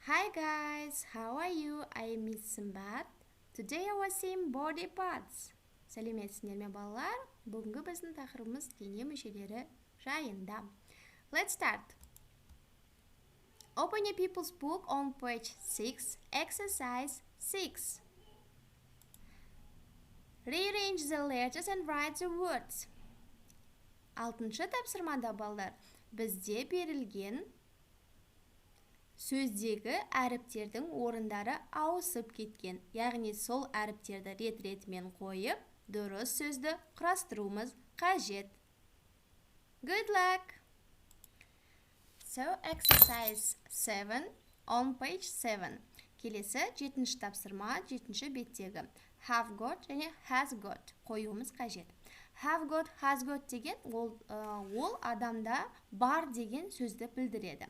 Hi guys, how are you? I am Miss Сымбат. Today I was seeing body parts. Сәлеметсіздер ме балалар? Бүгінгі біздің тақырыбымыз дене мүшелері жайында. Let's start. Open your people's book on page 6, exercise 6. Rearrange the letters and write the words. 6-шы тапсырмада балалар, бізде берілген сөздегі әріптердің орындары ауысып кеткен. Яғни сол әріптерді рет-ретімен қойып, дұрыс сөзді құрастыруымыз қажет. Good luck! So, exercise 7 on page 7. Келесі 7-ші тапсырма 7-ші беттегі. Have got және has got қоюымыз қажет. Have got, has got деген ол адамда бар деген сөзді білдіреді.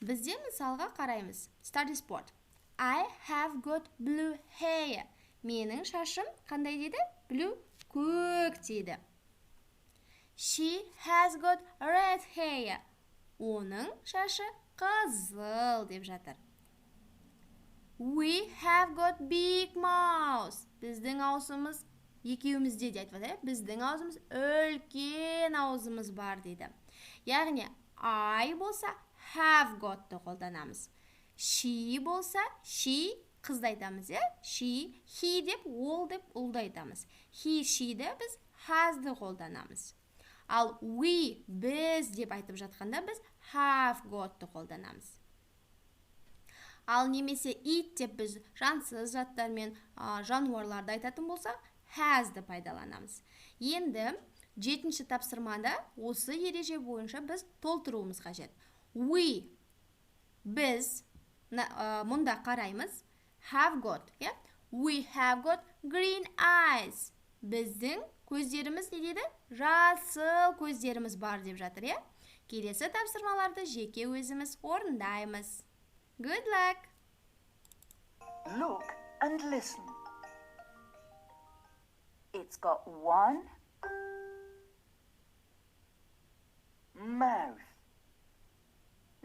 Бізде мысалға қараймыз. Study sport. I have got blue hair. Менің шашым қандай дейді? Blue, көк дейді. She has got red hair. Оның шашы қызыл деп жатыр. We have got big mouth. Біздің аузымыз екеумізде де айтып жатыр. Біздің аузымыз үлкен аузымыз бар дейді. Яғни I болса have got-ты қолданамыз. She болса, she қызды айтамыз, she, he деп, ол деп ұлды айтамыз. He, she-ді біз has-ды қолданамыз. Ал we, біз деп айтып жатқанда біз have got-ты қолданамыз. Ал немесе it деп біз жансыз заттар мен жануарларды айтатын болсақ, has-ды пайдаланамыз. Енді 7-ші тапсырмада осы ереже бойынша біз толтыруымыз қажет. We, біз, мұнда қараймыз, have got, we have got green eyes. Біздің көздеріміз не дейді? Жасыл көздеріміз бар деп жатыр, Келесі тапсырмаларды жеке өзіміз орындаймыз. Good luck! Look and listen. It's got one mouth.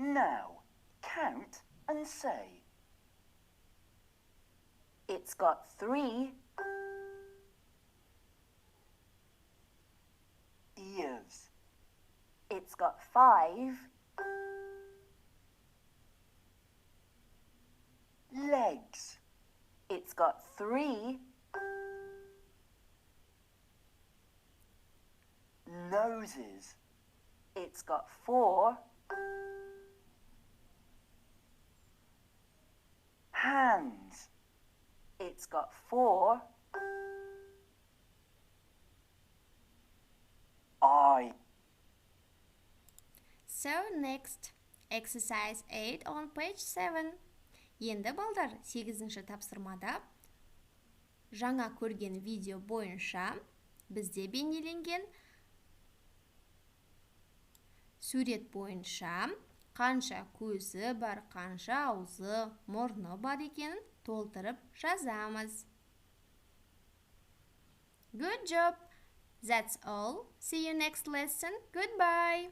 Now, count and say. It's got 3 ears. It's got 5 legs. It's got 3 noses. It's got 4 hands. It's got 4 eyes. So next, exercise 8 on page 7. Енді балдар 8-ші тапсырмада жаңа көрген видео бойынша бізде бейнеленген сурет бойынша қанша көзі бар, қанша аузы, мұрны бар екенін толтырып жазамыз. Good job! That's all. See you next lesson. Goodbye!